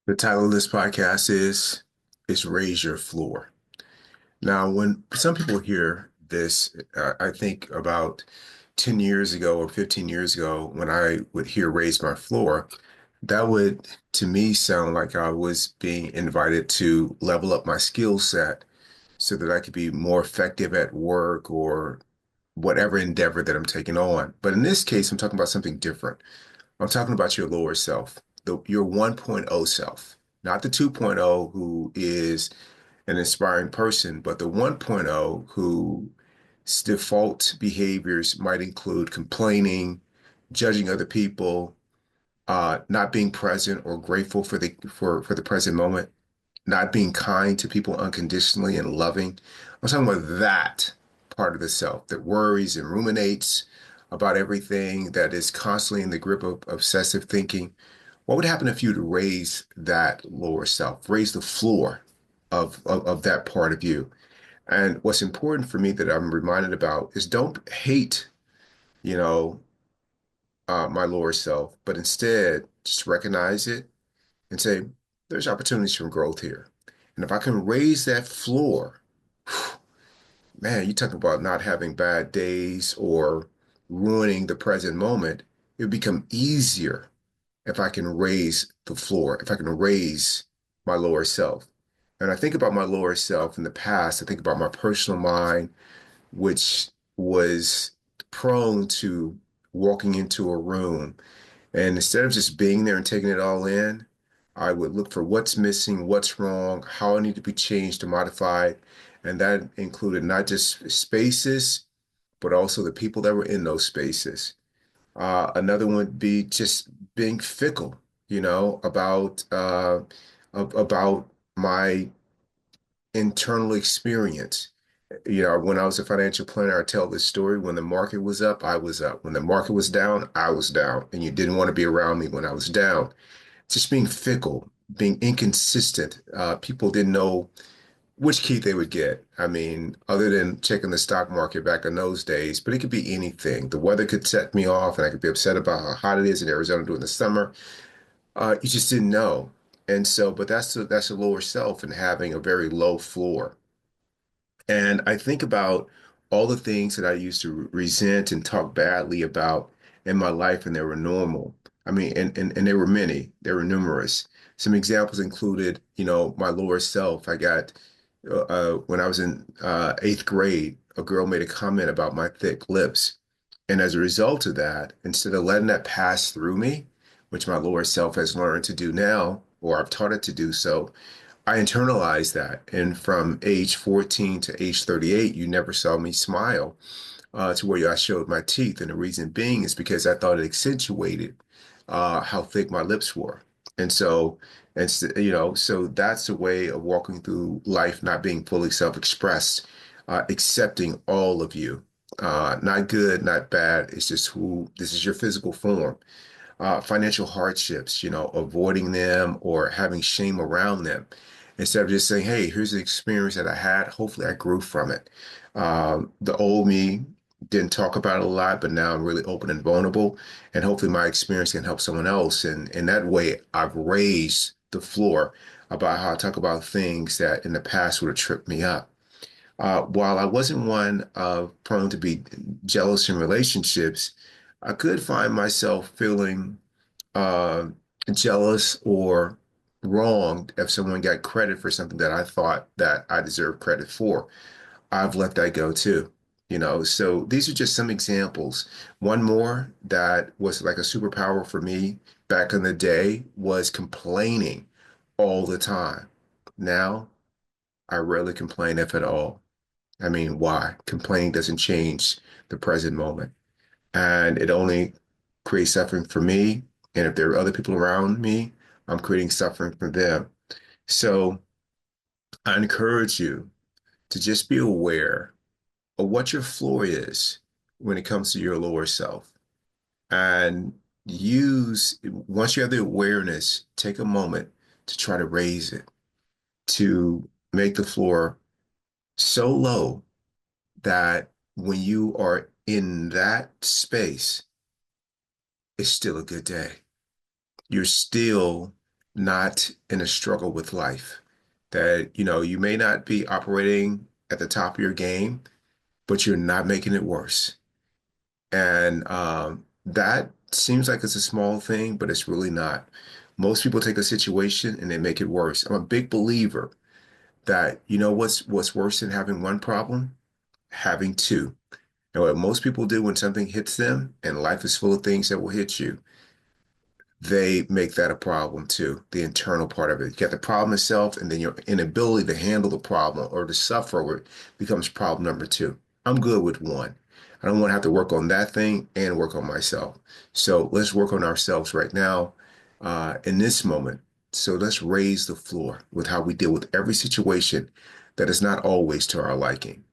The title of this podcast is Raise Your Floor. Now, when some people hear this, I think about 10 years ago or 15 years ago when I would hear Raise My Floor, that would to me sound like I was being invited to level up my skill set so that I could be more effective at work or whatever endeavor that I'm taking on. But in this case, I'm talking about something different. I'm talking about your lower self, your 1.0 self, not the 2.0 who is an inspiring person, but the 1.0 whose default behaviors might include complaining, judging other people, not being present or grateful for the present moment, not being kind to people unconditionally and loving. I'm talking about that part of the self that worries and ruminates about everything, that is constantly in the grip of obsessive thinking. What would happen if you to raise that lower self, raise the floor of that part of you? And what's important for me that I'm reminded about is don't hate, you know, my lower self, but instead just recognize it and say, there's opportunities for growth here. And if I can raise that floor, man, you talk about not having bad days or ruining the present moment, it would become easier if I can raise the floor, if I can raise my lower self. And I think about my lower self in the past, I think about my personal mind, which was prone to walking into a room and instead of just being there and taking it all in, I would look for what's missing, what's wrong, how I need to be changed or modified. And that included not just spaces, but also the people that were in those spaces. Another one would be just being fickle, about my internal experience. When I was a financial planner, I tell this story. When the market was up, I was up. When the market was down, I was down. And you didn't want to be around me when I was down. Just being fickle, being inconsistent. People didn't know which key they would get. I mean, other than checking the stock market back in those days, but it could be anything. The weather could set me off, and I could be upset about how hot it is in Arizona during the summer. You just didn't know. And so, but that's a lower self and having a very low floor. And I think about all the things that I used to resent and talk badly about in my life, and they were normal. I mean, and there were many, there were numerous. Some examples included, my lower self. When I was in eighth grade, a girl made a comment about my thick lips. And as a result of that, instead of letting that pass through me, which my lower self has learned to do now, or I've taught it to do so, I internalized that. And from age 14 to age 38, you never saw me smile to where I showed my teeth. And the reason being is because I thought it accentuated how thick my lips were. And so, so that's a way of walking through life, not being fully self-expressed, accepting all of you. Not good, not bad. It's just who this is your physical form. Financial hardships, avoiding them or having shame around them instead of just saying, hey, here's the experience that I had. Hopefully I grew from it. The old me didn't talk about it a lot, but now I'm really open and vulnerable. And hopefully my experience can help someone else. And in that way, I've raised the floor about how I talk about things that in the past would have tripped me up. While I wasn't one prone to be jealous in relationships, I could find myself feeling uh, jealous or wronged if someone got credit for something that I thought that I deserved credit for. I've let that go too. So these are just some examples. One more that was like a superpower for me back in the day was complaining all the time. Now, I rarely complain, if at all. I mean, why? Complaining doesn't change the present moment. And it only creates suffering for me. And if there are other people around me, I'm creating suffering for them. So I encourage you to just be aware of what your floor is when it comes to your lower self. And once you have the awareness, take a moment to try to raise it, to make the floor so low that when you are in that space, it's still a good day. You're still not in a struggle with life. That, you may not be operating at the top of your game, but you're not making it worse. And that seems like it's a small thing, but it's really not. Most people take a situation and they make it worse. I'm a big believer that, what's worse than having one problem? Having two. And what most people do when something hits them, and life is full of things that will hit you, they make that a problem too, the internal part of it. You got the problem itself, and then your inability to handle the problem or to suffer with becomes problem number two. I'm good with one. I don't want to have to work on that thing and work on myself. So let's work on ourselves right now, in this moment. So let's raise the floor with how we deal with every situation that is not always to our liking.